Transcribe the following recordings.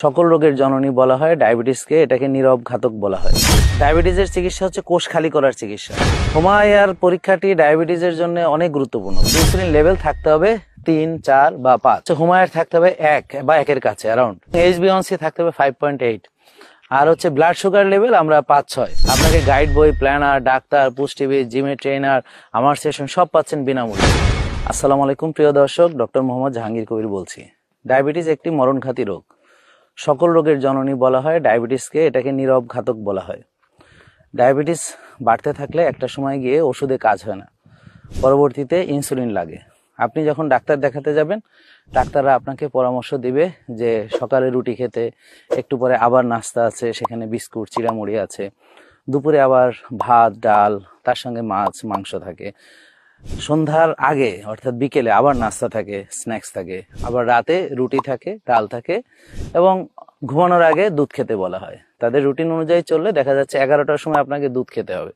সকল রোগের জননী বলা হয় ডায়াবেটিসকে, এটাকে নীরব ঘাতক বলা হয়। ডায়াবেটিসের চিকিৎসা হচ্ছে কোষ খালি করার চিকিৎসা। হোমায়ার পরীক্ষাটি ডায়াবেটিসের জন্য অনেক গুরুত্বপূর্ণ। ইনসুলিন লেভেল থাকতে হবে 3, 4 বা 5। হোমায়ার থাকতে হবে 1 বা 1-এর কাছে অ্যারাউন্ড। HbA1c থাকতে হবে 5.8। আর হচ্ছে ব্লাড সুগার লেভেল আমরা 5-6। আপনাকে গাইড বই, প্ল্যানার, ডাক্তার, পুষ্টিবিদ, জিমের ট্রেনার, আমার সেশন সব পাচ্ছেন বিনামূল্যে। আসসালামু আলাইকুম প্রিয় দর্শক, ডক্টর মোহাম্মদ জাহাঙ্গীর কবির বলছি। ডায়াবেটিস একটি মরণঘাতী রোগ। সকল রোগের জননী বলা হয় ডায়াবেটিসকে, এটাকে নীরব ঘাতক বলা হয়। ডায়াবেটিস বাড়তে থাকলে একটা সময় গিয়ে ওষুধে কাজ হয় না, পরবর্তীতে ইনসুলিন লাগে। আপনি যখন ডাক্তার দেখাতে যাবেন, ডাক্তাররা আপনাকে পরামর্শ দিবে যে সকালে রুটি খেতে, একটু পরে আবার নাস্তা আছে, সেখানে বিস্কুট, চিড়ামুড়ি আছে, দুপুরে আবার ভাত, ডাল, তার সঙ্গে মাছ, মাংস থাকে, সন্ধ্যার আগে অর্থাৎ বিকেলে আবার নাস্তা থাকে, স্ন্যাক্স থাকে, আবার রাতে রুটি থাকে, ডাল থাকে, এবং ঘুমানোর আগে দুধ খেতে বলা হয়। তাদের রুটিন অনুযায়ী চললে দেখা যাচ্ছে 11টার সময় আপনাকে দুধ খেতে হবে।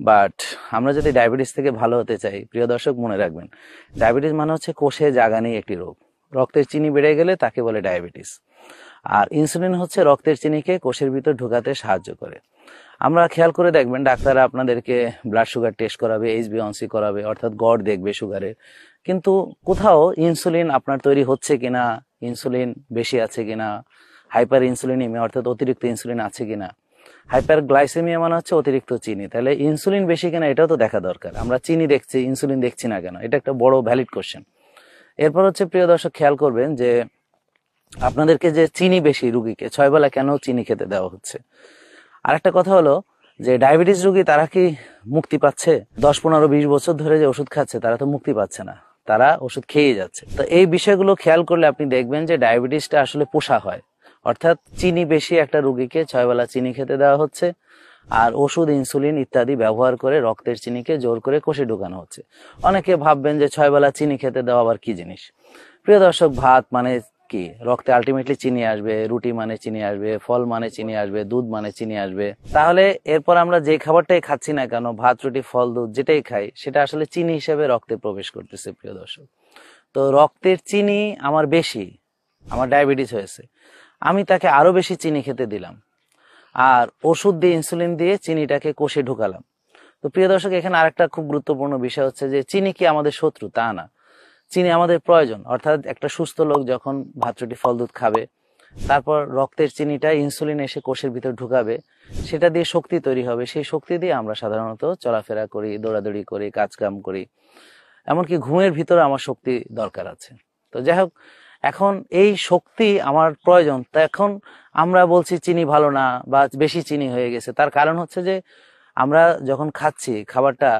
বাট আমরা যদি ডায়াবেটিস থেকে ভালো হতে চাই, প্রিয় দর্শক মনে রাখবেন, ডায়াবেটিস মানে হচ্ছে কোষে জাগানি একটি রোগ। রক্তের চিনি বেড়ে গেলে তাকে বলে ডায়াবেটিস। আর ইনসুলিন হচ্ছে রক্তের চিনিকে কোষের ভিতর ঢোকাতে সাহায্য করে। আমরা খেয়াল করে দেখবেন, ডাক্তাররা আপনাদেরকে ব্লাড সুগার টেস্ট করাবে, HbA1c করাবে, অর্থাৎ গড় দেখবে সুগারের, কিন্তু কোথাও ইনসুলিন আপনার তৈরি হচ্ছে কিনা, ইনসুলিন বেশি আছে কিনা, হাইপার ইনসুলিনিমিয়া অর্থাৎ অতিরিক্ত ইনসুলিন আছে কিনা, হাইপার গ্লাইসেমিয়া মানে হচ্ছে অতিরিক্ত চিনি, তাহলে ইনসুলিন বেশি কিনা এটাও তো দেখা দরকার। আমরা চিনি দেখছি, ইনসুলিন দেখছি না কেন? এটা একটা বড় ভ্যালিড কোশ্চেন। এরপর হচ্ছে প্রিয় দর্শক খেয়াল করবেন যে আপনাদেরকে যে চিনি বেশি রুগীকে 6 বেলা কেন চিনি খেতে দেওয়া হচ্ছে। আরেকটা কথা হলো যে ডায়াবেটিস রোগী তারা কি মুক্তি পাচ্ছে? 10, 15, 20 বছর ধরে যে ওষুধ খাচ্ছে তারা তো মুক্তি পাচ্ছে না, তারা ওষুধ খেয়ে যাচ্ছে। তো এই বিষয়গুলো খেয়াল করলে আপনি দেখবেন যে ডায়াবেটিসটা আসলে পোষা হয়, অর্থাৎ চিনি বেশি একটা রোগীকে 6 বেলা চিনি খেতে দেওয়া হচ্ছে, আর ওষুধ, ইনসুলিন ইত্যাদি ব্যবহার করে রক্তের চিনিকে জোর করে কোষে ঢুকানো হচ্ছে। অনেকে ভাববেন যে 6 বেলা চিনি খেতে দেওয়া আবার কি জিনিস। প্রিয় দর্শক, ভাত মানে কি? রক্তে আলটিমেটলি চিনি আসবে, রুটি মানে চিনি আসবে, ফল মানে চিনি আসবে, দুধ মানে চিনি আসবে। তাহলে এরপর আমরা যে খাবারটাই খাচ্ছি না কেন, ভাত, রুটি, ফল, দুধ যেটাই খাই, সেটা আসলে চিনি হিসেবে রক্তে প্রবেশ করতেছে। প্রিয় দর্শক, তো রক্তের চিনি আমার বেশি, আমার ডায়াবেটিস হয়েছে, আমি তাকে আরো বেশি চিনি খেতে দিলাম, আর ওষুধ দিয়ে, ইনসুলিন দিয়ে চিনিটাকে কোষে ঢুকালাম। তো প্রিয় দর্শক, এখানে আরেকটা খুব গুরুত্বপূর্ণ বিষয় হচ্ছে যে চিনি কি আমাদের শত্রু? তা না, চিনি আমাদের প্রয়োজন। অর্থাৎ একটা সুস্থ লোক যখন ভাত, রুটি, ফল, দুধ খাবে, তারপর রক্তের চিনিটা ইনসুলিন এসে কোষের ভিতর ঢুকাবে, সেটা দিয়ে শক্তি তৈরি হবে। সেই শক্তি দিয়ে আমরা সাধারণত চলাফেরা করি, দৌড়াদৌড়ি করি, কাজকাম করি, এমনকি ঘুমের ভিতরে আমার শক্তি দরকার আছে। তো যাই হোক, এখন এই শক্তি আমার প্রয়োজন, তা এখন আমরা বলছি চিনি ভালো না বা বেশি চিনি হয়ে গেছে। তার কারণ হচ্ছে যে আমরা যখন খাচ্ছি খাবারটা,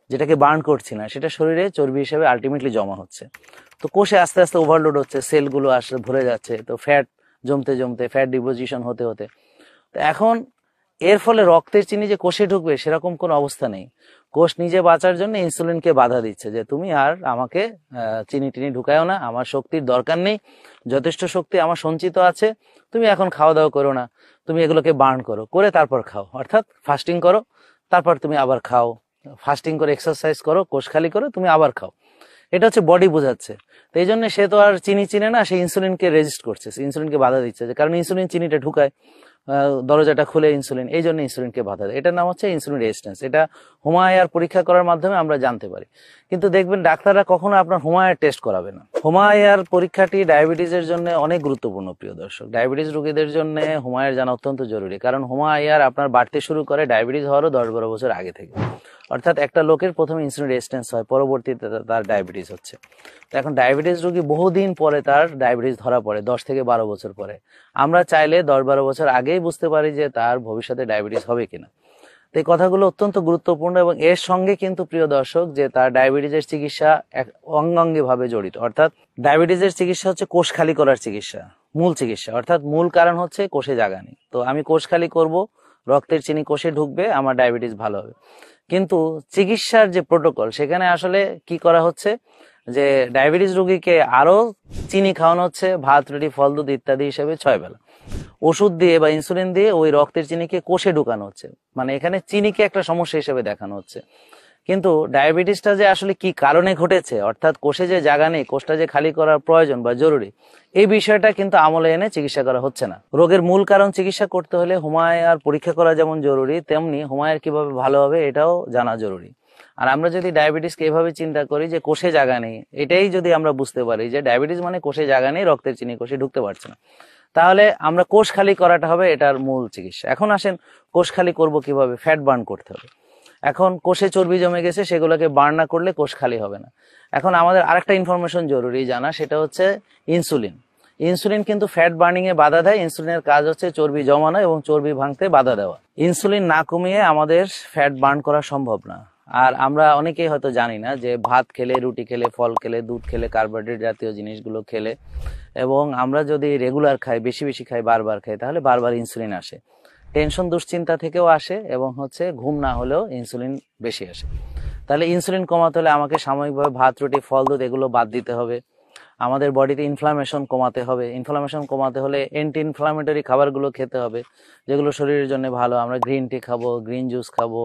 যেটাকে বার্ন করছি না, সেটা শরীরে চর্বি হিসেবে আলটিমেটলি জমা হচ্ছে। তো কোষে আস্তে আস্তে ওভারলোড হচ্ছে, সেলগুলো আসলে ভরে যাচ্ছে, তো ফ্যাট জমতে জমতে, ফ্যাট ডিপোজিশন হতে হতে, তো এখন এর ফলে রক্তের চিনি যে কোষে ঢুকবে সেরকম কোনো অবস্থা নেই। কোষ নিজে বাঁচার জন্য ইনসুলিনকে বাধা দিচ্ছে যে তুমি আর আমাকে চিনি টিনি ঢুকায়ও না, আমার শক্তির দরকার নেই, যথেষ্ট শক্তি আমার সঞ্চিত আছে, তুমি এখন খাওয়া দাওয়া করো না, তুমি এগুলোকে বার্ন করো, করে তারপর খাও, অর্থাৎ ফাস্টিং করো, তারপর তুমি আবার খাও, ফাস্টিং করে এক্সারসাইজ করো, কোষ খালি করো, তুমি আবার খাও। এটা হচ্ছে বডি বোঝাচ্ছে। তো এই জন্য সে তো আর চিনি চিনে না, সে ইনসুলিনকে রেজিস্ট করছে, ইনসুলিনকে বাধা দিচ্ছে, কারণ ইনসুলিন চিনিটা ঢুকায়, দরজাটা খুলে ইনসুলিন, এই জন্য ইনসুলিনকে বাধা দেয়। এটার নাম হচ্ছে ইনসুলিন রেজিস্ট্যান্স। এটা হোমায়ার পরীক্ষা করার মাধ্যমে আমরা জানতে পারি। কিন্তু দেখবেন ডাক্তাররা কখনো আপনার হোমায়ার টেস্ট করাবে না। হোমায়ার পরীক্ষাটি ডায়াবেটিসের জন্য অনেক গুরুত্বপূর্ণ। প্রিয় দর্শক, ডায়াবেটিস রোগীদের জন্য হোমায়ার জানা অত্যন্ত জরুরি, কারণ হোমায়ার আপনার বাড়তে শুরু করে ডায়াবেটিস হওয়ারও 10-12 বছর আগে থেকে। অর্থাৎ একটা লোকের প্রথমে ইনসুলিন রেজিস্ট্যান্স হয়, পরবর্তীতে তার ডায়াবেটিস হচ্ছে। তো এখন ডায়াবেটিস রোগী বহুদিন পরে তার ডায়াবেটিস ধরা পড়ে, 10 থেকে 12 বছর পরে। আমরা চাইলে 10-12 বছর আগেই বুঝতে পারি যে তার ভবিষ্যতে ডায়াবেটিস হবে কিনা। তো এই কথাগুলো অত্যন্ত গুরুত্বপূর্ণ, এবং এর সঙ্গে কিন্তু প্রিয় দর্শক যে তার ডায়াবেটিসের চিকিৎসা অঙ্গাঙ্গি ভাবে জড়িত। অর্থাৎ ডায়াবেটিসের চিকিৎসা হচ্ছে কোষ খালি করার চিকিৎসা, মূল চিকিৎসা, অর্থাৎ মূল কারণ হচ্ছে কোষে জাগানি। তো আমি কোষ খালি করব, রক্তের চিনি কোষে ঢুকবে, আমার ডায়াবেটিস ভালো হবে। কিন্তু চিকিৎসার যে প্রোটোকল, সেখানে আসলে কি করা হচ্ছে যে ডায়াবেটিস রোগীকে আরো চিনি খাওয়ানো হচ্ছে, ভাত, রুটি, ফল, দুধ ইত্যাদি হিসেবে 6 বেলা ওষুধ দিয়ে বা ইনসুলিন দিয়ে ওই রক্তের চিনিকে কোষে ঢুকানো হচ্ছে। মানে এখানে চিনিকে একটা সমস্যা হিসেবে দেখানো হচ্ছে। কিন্তু ডায়াবেটিসটা যে আসলে কি কারণে ঘটেছে, অর্থাৎ কোষে যে জায়গা নেই, কোষটা যে খালি করার প্রয়োজন বা জরুরি, এই বিষয়টা কিন্তু আমলে এনে চিকিৎসা করা হচ্ছে না। রোগের মূল কারণ চিকিৎসা করতে হলে হুমায়ুর পরীক্ষা করা যেমন জরুরি, তেমনি হুমায়ুর কিভাবে ভালো হবে এটাও জানা জরুরি। আর আমরা যদি ডায়াবেটিসকে এভাবে চিন্তা করি যে কোষে জায়গা নেই, এটাই যদি আমরা বুঝতে পারি যে ডায়াবেটিস মানে কোষে জায়গা নেই, রক্তের চিনি কোষে ঢুকতে পারছে না, তাহলে আমরা কোষ খালি করাটা হবে এটার মূল চিকিৎসা। এখন আসেন কোষ খালি করব কিভাবে? ফ্যাট বার্ন করতে হবে। এখন কোষে চর্বি জমে গেছে, সেগুলোকে বার্ন না করলে কোষ খালি হবে না। এখন আমাদের আরেকটা ইনফরমেশন জরুরি জানা, সেটা হচ্ছে ইনসুলিন। ইনসুলিন কিন্তু ফ্যাট বার্নিং এ বাধা দেয়। ইনসুলিনের কাজ হচ্ছে চর্বি জমানো এবং চর্বি ভাঙতে বাধা দেওয়া। ইনসুলিন না কমিয়ে আমাদের ফ্যাট বার্ন করা সম্ভব না। আর আমরা অনেকেই হয়তো জানি না যে ভাত খেলে, রুটি খেলে, ফল খেলে, দুধ খেলে, কার্বোহাইড্রেট জাতীয় জিনিসগুলো খেলে, এবং আমরা যদি রেগুলার খাই, বেশি বেশি খাই, বারবার খাই, তাহলে বারবার ইনসুলিন আসে। টেনশন দুশ্চিন্তা থেকেও আসে, এবং হচ্ছে ঘুম না হলেও ইনসুলিন বেশি আসে। তাহলে ইনসুলিন কমাতে হলে আমাকে সাময়িকভাবে ভাত, রুটি, ফল, দুধ এগুলো বাদ দিতে হবে। আমাদের বডিতে ইনফ্লামেশন কমাতে হবে। ইনফ্লামেশন কমাতে হলে অ্যান্টি ইনফ্লামেটরি খাবারগুলো খেতে হবে, যেগুলো শরীরের জন্য ভালো। আমরা গ্রিন টি খাবো, গ্রিন জুস খাবো,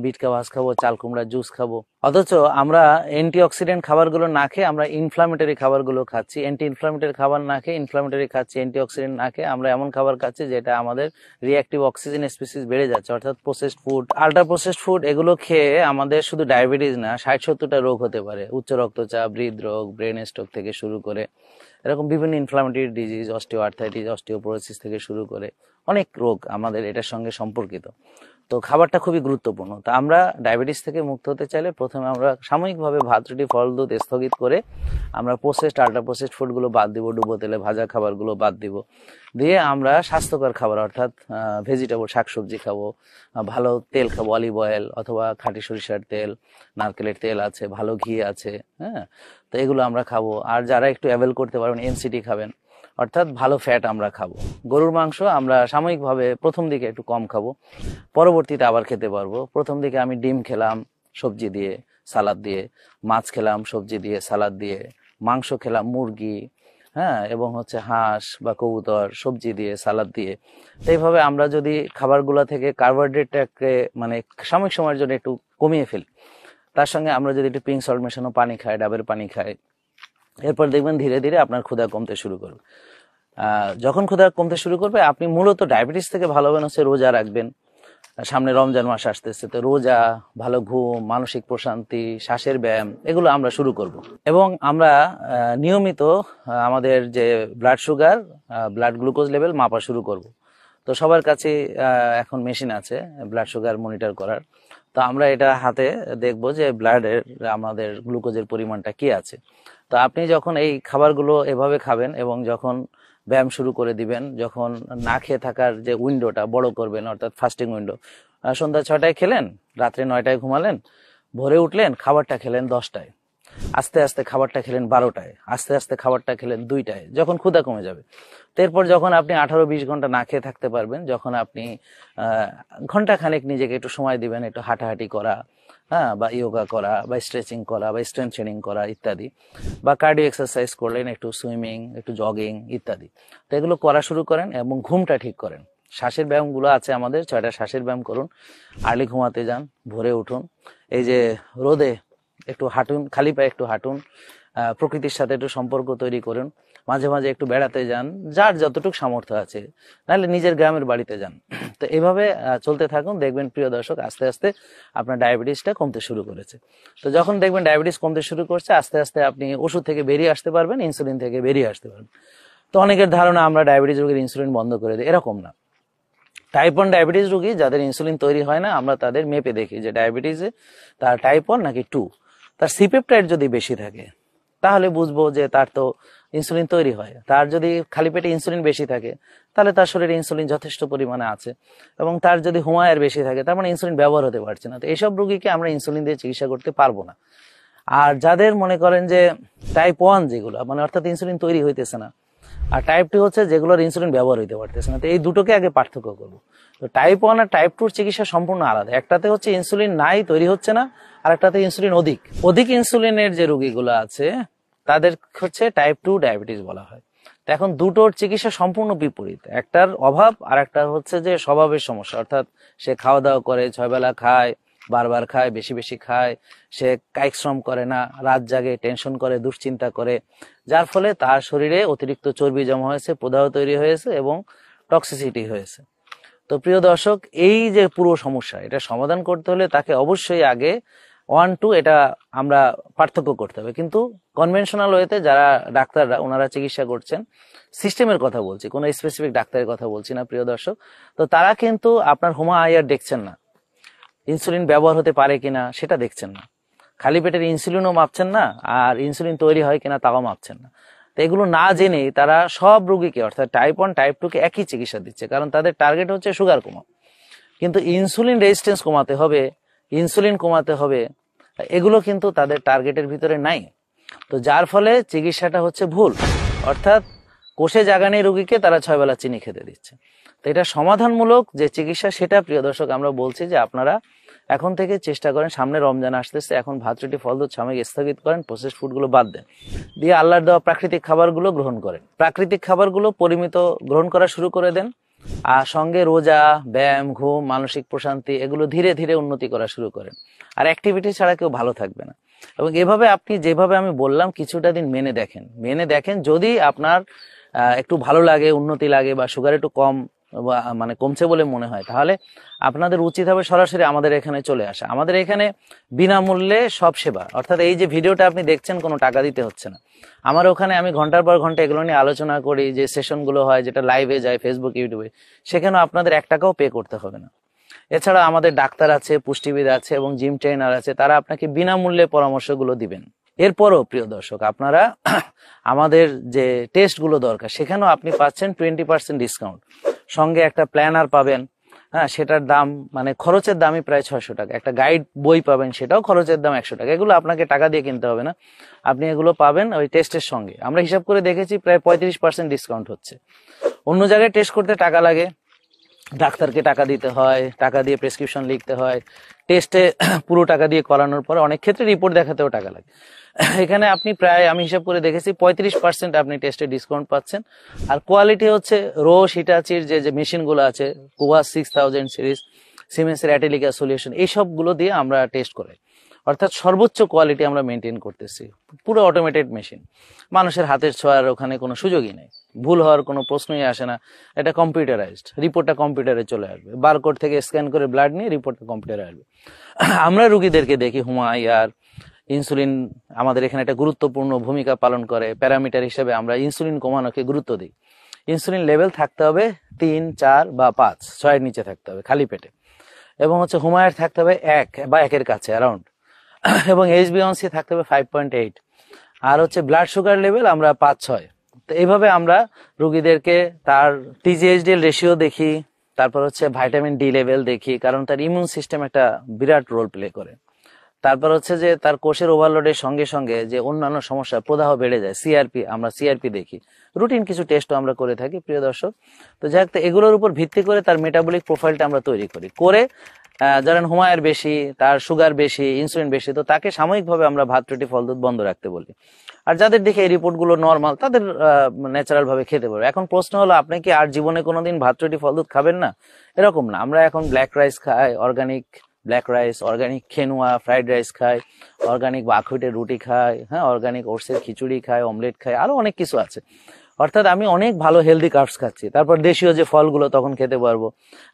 বিট কাবাস খাবো, চাল কুমড়ার জুস খাবো। অথচ আমরা অ্যান্টিঅক্সিডেন্ট খাবারগুলো না খেয়ে আমরা ইনফ্লামেটরি খাবারগুলো খাচ্ছি। অ্যান্টি ইনফ্লামেটরি খাবার না খেয়ে ইনফ্লামেটরি খাচ্ছি, অ্যান্টিঅক্সিডেন্ট না খেয়ে আমরা এমন খাবার খাচ্ছি যেটা আমাদের রিঅ্যাক্টিভ অক্সিজেন স্পিসিস বেড়ে যাচ্ছে, অর্থাৎ processed food, ultra processed food. এগুলো খেয়ে আমাদের শুধু ডায়াবেটিস না, 60-70টা রোগ হতে পারে। উচ্চ রক্তচাপ, হৃদরোগ, ব্রেন স্ট্রোক থেকে শুরু করে এরকম বিভিন্ন ইনফ্লামেটরি ডিজিজ, অস্টিওআর্থাইটিস, অস্টিওপোরোসিস থেকে শুরু করে অনেক রোগ আমাদের এটার সঙ্গে সম্পর্কিত। তো খাবারটা খুবই গুরুত্বপূর্ণ। তা আমরা ডায়াবেটিস থেকে মুক্ত হতে চাইলে প্রথমে আমরা সাময়িকভাবে ভাত, রুটি, ফল, দুধ স্থগিত করে আমরা প্রসেসড, আল্ট্রা প্রসেসড ফুডগুলো বাদ দিব, ডুবো তেলে ভাজা খাবারগুলো বাদ দিব, দিয়ে আমরা স্বাস্থ্যকর খাবার অর্থাৎ ভেজিটেবল, শাকসবজি খাবো, ভালো তেল খাবো, অলিভ অয়েল অথবা খাঁটি সরিষার তেল, নারকেলের তেল আছে, ভালো ঘি আছে, হ্যাঁ, তো এগুলো আমরা খাবো। আর যারা একটু অ্যাভেল করতে পারবেন, এমসিটি খাবেন, অর্থাৎ ভালো ফ্যাট আমরা খাবো। গরুর মাংস আমরা সাময়িকভাবে প্রথম দিকে একটু কম খাবো, পরবর্তীতে আবার খেতে পারবো। প্রথম দিকে আমি ডিম খেলাম সবজি দিয়ে, সালাদ দিয়ে, মাছ খেলাম সবজি দিয়ে, সালাদ দিয়ে, মাংস খেলাম মুরগি, হ্যাঁ, এবং হচ্ছে হাঁস বা কবুতর সবজি দিয়ে, সালাদ দিয়ে। তো এইভাবে আমরা যদি খাবারগুলো থেকে কার্বোহাইড্রেটটাকে মানে সাময়িক সময়ের জন্য একটু কমিয়ে ফেলি, তার সঙ্গে আমরা যদি একটু পিঙ্ক সল্ট মেশানো পানি খাই, ডাবের পানি খাই, এরপর দেখবেন ধীরে ধীরে আপনার ক্ষুধা কমতে শুরু করবে। যখন ক্ষুধা কমতে শুরু করবে, আপনি মূলত ডায়াবেটিস থেকে ভালো হবেন হচ্ছে রোজা রাখবেন। সামনে রমজান মাস আসতেছে, তো রোজা, ভালো ঘুম, মানসিক প্রশান্তি, শ্বাসের ব্যায়াম, এগুলো আমরা শুরু করব। এবং আমরা নিয়মিত আমাদের যে blood sugar, blood glucose level মাপা শুরু করব। তো সবার কাছে এখন মেশিন আছে ব্লাড সুগার মনিটর করার। তো আমরা এটা হাতে দেখব যে ব্লাডের আমাদের গ্লুকোজের পরিমাণটা কি আছে। তো আপনি যখন এই খাবারগুলো এভাবে খাবেন এবং যখন ব্যায়াম শুরু করে দিবেন, যখন না খেয়ে থাকার যে উইন্ডোটা বড় করবেন, অর্থাৎ ফাস্টিং উইন্ডো, সন্ধ্যা 6টায় খেলেন, রাত্রে 9টায় ঘুমালেন, ভোরে উঠলেন, খাবারটা খেলেন 10টায়, আস্তে আস্তে খাবারটা খেলেন 12টায়, আস্তে আস্তে খাবারটা খেলেন 2টায়, যখন ক্ষুধা কমে যাবে। এরপর যখন আপনি 18-20 ঘন্টা না খেয়ে থাকতে পারবেন, যখন আপনি ঘন্টা খানেক নিজেকে একটু সময় দিবেন, একটু হাঁটাহাঁটি করা, হ্যাঁ, বা ইয়োগা করা, বা স্ট্রেচিং করা, বা স্ট্রেংথ ট্রেনিং করা ইত্যাদি, বা কার্ডিও এক্সারসাইজ করলেন, একটু সুইমিং, একটু জগিং ইত্যাদি, তো এগুলো করা শুরু করেন এবং ঘুমটা ঠিক করেন। শ্বাসের ব্যায়ামগুলো আছে আমাদের, 6টা শ্বাসের ব্যায়াম করুন, আর্লি ঘুমাতে যান, ভোরে উঠুন, এই যে রোদে একটু হাঁটুন, খালি পায়ে একটু হাঁটুন, প্রকৃতির সাথে একটু সম্পর্ক তৈরি করুন, মাঝে মাঝে একটু বেড়াতে যান, যার যতটুকু সামর্থ্য আছে, নাহলে নিজের গ্রামের বাড়িতে যান। তো এভাবে চলতে থাকুন, দেখবেন প্রিয় দর্শক আস্তে আস্তে আপনার ডায়াবেটিসটা কমতে শুরু করেছে। তো যখন দেখবেন ডায়াবেটিস কমতে শুরু করছে, আস্তে আস্তে আপনি ওষুধ থেকে বেরিয়ে আসতে পারবেন, ইনসুলিন থেকে বেরিয়ে আসতে পারবেন। তো অনেকের ধারণা আমরা ডায়াবেটিস রোগীর ইনসুলিন বন্ধ করে দিই, এরকম না। টাইপ 1 ডায়াবেটিস রোগী যাদের ইনসুলিন তৈরি হয় না, আমরা তাদের মেপে দেখি যে ডায়াবেটিসে তার টাইপ 1 নাকি 2। তার সিপেপটাইড যদি বেশি থাকে তাহলে বুঝবো যে তার তো ইনসুলিন তৈরি হয়। তার যদি খালি পেটে ইনসুলিন বেশি থাকে তাহলে তার শরীরে ইনসুলিন যথেষ্ট পরিমাণে আছে, এবং তার যদি হুমায়ের বেশি থাকে তার মানে ইনসুলিন ব্যবহার হতে পারছে না। তো এইসব রোগীকে আমরা ইনসুলিন দিয়ে চিকিৎসা করতে পারবো না। আর যাদের মনে করেন যে টাইপ 1 যেগুলো মানে অর্থাৎ ইনসুলিন তৈরি হইতেছে না, আর টাইপ 2 হচ্ছে যেগুলোর ইনসুলিন ব্যবহার হইতে পারতেছে না, তো এই দুটোকে আগে পার্থক্য করবো। তো টাইপ 1 আর টাইপ 2 চিকিৎসা সম্পূর্ণ আলাদা। একটাতে হচ্ছে ইনসুলিন নাই, তৈরি হচ্ছে না, আর একটাতে ইনসুলিন অধিক ইনসুলিনের যে রোগীগুলো আছে তাদের হচ্ছে টাইপ 2 ডায়াবেটিস বলা হয়। তো এখন দুটোর চিকিৎসা সম্পূর্ণ বিপরীত, একটার অভাব আর একটা হচ্ছে যে স্বভাবের সমস্যা, অর্থাৎ সে খাওয়া দাওয়া করে, 6 বেলা খায়, বারবার খায়, বেশি বেশি খায়, সে কায়িক শ্রম করে না, রাত জাগে, টেনশন করে, দুশ্চিন্তা করে, যার ফলে তার শরীরে অতিরিক্ত চর্বি জমা হয়েছে, প্রদাহ তৈরি হয়েছে এবং টক্সিসিটি হয়েছে। তো প্রিয় দর্শক, এই যে পুরো সমস্যা, এটা সমাধান করতে হলে তাকে অবশ্যই আগে 1-2 এটা আমরা পার্থক্য করতে হবে। কিন্তু কনভেনশনাল ওয়েতে যারা ডাক্তাররা ওনারা চিকিৎসা করছেন, সিস্টেমের কথা বলছি, কোনো স্পেসিফিক ডাক্তারের কথা বলছি না প্রিয় দর্শক। তো তারা কিন্তু আপনার হোমা আইআর দেখছেন না, ইনসুলিন ব্যবহার হতে পারে কিনা সেটা দেখছেন না, খালি পেটের ইনসুলিনও মাপছেন না, আর ইনসুলিন তৈরি হয় কিনা তাও মাপছেন না। তো এগুলো না জেনেই তারা সব রোগীকে, অর্থাৎ টাইপ 1 টাইপ 2 কে একই চিকিৎসা দিচ্ছে, কারণ তাদের টার্গেট হচ্ছে সুগার কমানো। কিন্তু ইনসুলিন রেজিস্ট্যান্স কমাতে হবে, ইনসুলিন কমাতে হবে, এগুলো কিন্তু তাদের টার্গেটের ভিতরে নাই। তো যার ফলে চিকিৎসাটা হচ্ছে ভুল, অর্থাৎ কোষে জায়গা নেই রোগীকে, তারা 6 বেলা চিনি খেতে দিচ্ছে। তো এটা সমাধানমূলক যে চিকিৎসা, সেটা প্রিয় দর্শক আমরা বলছি যে আপনারা এখন থেকে চেষ্টা করেন, সামনে রমজান আসতেছে, এখন ভাত রুটি ফল দুধ সাময়িক স্থগিত করেন, প্রসেসড ফুডগুলো বাদ দেন, দিয়ে আল্লাহর দেওয়া প্রাকৃতিক খাবারগুলো গ্রহণ করেন, প্রাকৃতিক খাবারগুলো পরিমিত গ্রহণ করা শুরু করে দেন। আর সঙ্গে রোজা, ব্যায়াম, ঘুম, মানসিক প্রশান্তি, এগুলো ধীরে ধীরে উন্নতি করা শুরু করেন। আর অ্যাক্টিভিটি ছাড়া কেউ ভালো থাকবে না। এবং এভাবে আপনি যেভাবে আমি বললাম কিছুটা দিন মেনে দেখেন, যদি আপনার একটু ভালো লাগে, উন্নতি লাগে, বা সুগার একটু কম মানে কমছে বলে মনে হয়, তাহলে আপনাদের উচিত হবে সরাসরি আমাদের এখানে চলে আসা। আমাদের এখানে বিনামূল্যে সব সেবা, অর্থাৎ এই যে ভিডিওটা আপনি দেখছেন কোনো টাকা দিতে হচ্ছে না। আমার ওখানে আমি ঘন্টার পর ঘন্টা এগুলো নিয়ে আলোচনা করি, যে সেশনগুলো হয়, যেটা লাইভে যায় ফেসবুক, ইউটিউবে, সেখানেও আপনাদের 1 টাকাও পে করতে হবে না। এছাড়া আমাদের ডাক্তার আছে, পুষ্টিবিদ আছে এবং জিম ট্রেনার আছে, তারা আপনাকে বিনামূল্যে পরামর্শগুলো দিবেন। এরপরও প্রিয় দর্শক, আপনারা আমাদের যে টেস্টগুলো দরকার, সেখানেও আপনি পাচ্ছেন 20% ডিসকাউন্ট, সঙ্গে একটা প্ল্যানার পাবেন। হ্যাঁ, সেটার দাম মানে খরচের দামই প্রায় 600 টাকা। একটা গাইড বই পাবেন, সেটাও খরচের দাম 100 টাকা। এগুলো আপনাকে টাকা দিয়ে কিনতে হবে না, আপনি এগুলো পাবেন ওই টেস্টের সঙ্গে। আমরা হিসাব করে দেখেছি প্রায় 35% ডিসকাউন্ট হচ্ছে। অন্য জায়গায় টেস্ট করতে টাকা লাগে, ডাক্তারকে টাকা দিতে হয়, টাকা দিয়ে প্রেসক্রিপশন লিখতে হয়, টেস্টে পুরো টাকা দিয়ে করানোর পরে অনেক ক্ষেত্রে রিপোর্ট দেখাতেও টাকা লাগে। এখানে আপনি প্রায়, আমি হিসাব করে দেখেছি, 35% আপনি টেস্টে ডিসকাউন্ট পাচ্ছেন। আর কোয়ালিটি হচ্ছে রোশ, হিটাচির যে মেশিনগুলো আছে, কুয়া 6000 সিরিজ, সিমেন্সের অ্যাটেলিকা সলিউশন, এইসবগুলো দিয়ে আমরা টেস্ট করি। অর্থাৎ সর্বোচ্চ কোয়ালিটি আমরা মেনটেন করতেছি, পুরো অটোমেটেড মেশিন, মানুষের হাতের ছোঁয়ার ওখানে কোনো সুযোগই নেই, ভুল হওয়ার কোনো প্রশ্নই আসে না। এটা কম্পিউটারাইজড, রিপোর্টটা কম্পিউটারে চলে আসবে, বারকোড থেকে স্ক্যান করে ব্লাড নিয়ে রিপোর্টটা কম্পিউটারে আসবে। আমরা রুগীদেরকে দেখি হোমা আইআর, ইনসুলিন আমাদের এখানে একটা গুরুত্বপূর্ণ ভূমিকা পালন করে। প্যারামিটার হিসেবে আমরা ইনসুলিন কমানোকে গুরুত্ব দিই। ইনসুলিন লেভেল থাকতে হবে 3, 4 বা 5, 6-এর নিচে থাকতে হবে খালি পেটে, এবং হচ্ছে হোমায়ার থাকতে হবে 1 বা 1-এর কাছে অ্যারাউন্ড, এবং HbA1c থাকতে হবে 5.8, আর হচ্ছে ব্লাড সুগার লেভেল আমরা 5-6। তো এইভাবে আমরা রুগীদেরকে তার TGHDL রেশিও দেখি, তারপর হচ্ছে ভিটামিন ডি লেভেল দেখি, কারণ তার ইমিউন সিস্টেম একটা বিরাট রোল প্লে করে। তারপর হচ্ছে যে তার কোষের ওভারলোডের সঙ্গে সঙ্গে যে অন্যান্য সমস্যা, প্রদাহ বেড়ে যায়, সিআরপি, আমরা সিআরপি দেখি, রুটিন কিছু টেস্টও আমরা করে থাকি প্রিয় দর্শক। তো যাই হোক, এগুলোর উপর ভিত্তি করে তার মেটাবলিক প্রোফাইলটা আমরা তৈরি করে ধরেন হোমায়ার বেশি, তার সুগার বেশি, ইনসুলিন বেশি, তো তাকে সাময়িকভাবে আমরা ভাত রুটি ফল দুধ বন্ধ রাখতে বলি। আর যাদের দেখে এই রিপোর্টগুলো নর্মাল, তাদের ন্যাচারাল ভাবে খেতে পারবে। এখন প্রশ্ন হলো, আপনি কি আর জীবনে কোনোদিন ভাত রুটি ফল দুধ খাবেন না? এরকম না, আমরা এখন ব্ল্যাক রাইস খাই, organic black rice, organic quinoa fried rice খাই, অর্গানিক বাকহুইটের রুটি খাই, হ্যাঁ, অর্গানিক ওটসের খিচুড়ি খাই, অমলেট খাই, আরো অনেক কিছু আছে। অর্থাৎ আমি অনেক ভালো হেলদি কার্বস খাচ্ছি। তারপর দেশীয় যে ফলগুলো তখন খেতে পারবো।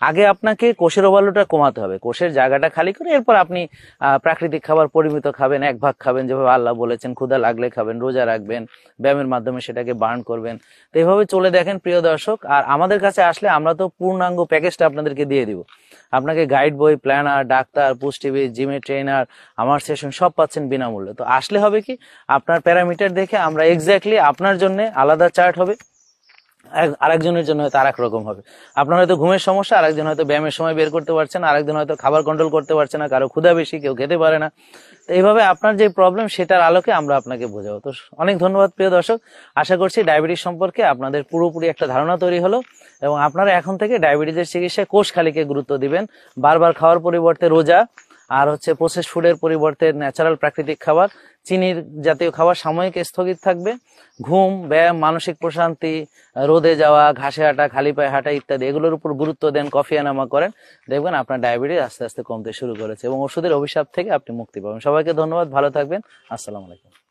আগে আপনাকে কোষের ওভারলোডটা কমাতে হবে, কোষের জায়গাটা খালি করে এরপর আপনি প্রাকৃতিক খাবার পরিমিত খাবেন, 1 ভাগ খাবেন যেভাবে আল্লাহ বলেছেন, ক্ষুধা লাগলে খাবেন, রোজা রাখবেন, ব্যায়ামের মাধ্যমে সেটাকে বার্ন করবেন। তো এইভাবে চলে দেখেন প্রিয় দর্শক। আর আমাদের কাছে আসলে আমরা তো পূর্ণাঙ্গ প্যাকেজটা আপনাদেরকে দিয়ে দিব। আপনাকে গাইড বই, প্ল্যানার, ডাক্তার, পুষ্টিবিদ, জিমের ট্রেনার, আমার সেশন সব পাচ্ছেন বিনামূল্যে। তো আসলে হবে কি, আপনার প্যারামিটার দেখে আমরা এক্স্যাক্টলি আপনার জন্য আলাদা চার্ট হবে, আরেকজনের জন্য হয়তো আরেক রকম হবে। আপনার হয়তো ঘুমের সমস্যা, আরেকজন হয়তো ব্যায়ামের সময় বের করতে পারছে না, আরেকজন হয়তো খাবার কন্ট্রোল করতে পারছে না, কারো ক্ষুধা বেশি, কেউ খেতে পারে না। তো এইভাবে আপনার যে প্রবলেম, সেটার আলোকে আমরা আপনাকে বোঝাবো। তো অনেক ধন্যবাদ প্রিয় দর্শক। আশা করছি ডায়াবেটিস সম্পর্কে আপনাদের পুরোপুরি একটা ধারণা তৈরি হলো, এবং আপনারা এখন থেকে ডায়াবেটিসের চিকিৎসায় কোষখালিকে গুরুত্ব দিবেন। বারবার খাওয়ার পরিবর্তে রোজা আর হচ্ছে প্রসেস ফুডের পরিবর্তে ন্যাচারাল প্রাকৃতিক খাবার, চিনির জাতীয় খাবার সাময়িক স্থগিত থাকবে। ঘুম, ব্যায়াম, মানসিক প্রশান্তি, রোদে যাওয়া, ঘাসে হাঁটা, খালি পায়ে হাঁটা ইত্যাদি এগুলোর উপর গুরুত্ব দেন, কফি এনামা করেন, দেখবেন আপনার ডায়াবেটিস আস্তে আস্তে কমতে শুরু করেছে এবং ওষুধের অভিশাপ থেকে আপনি মুক্তি পাবেন। সবাইকে ধন্যবাদ, ভালো থাকবেন, আসসালামু আলাইকুম।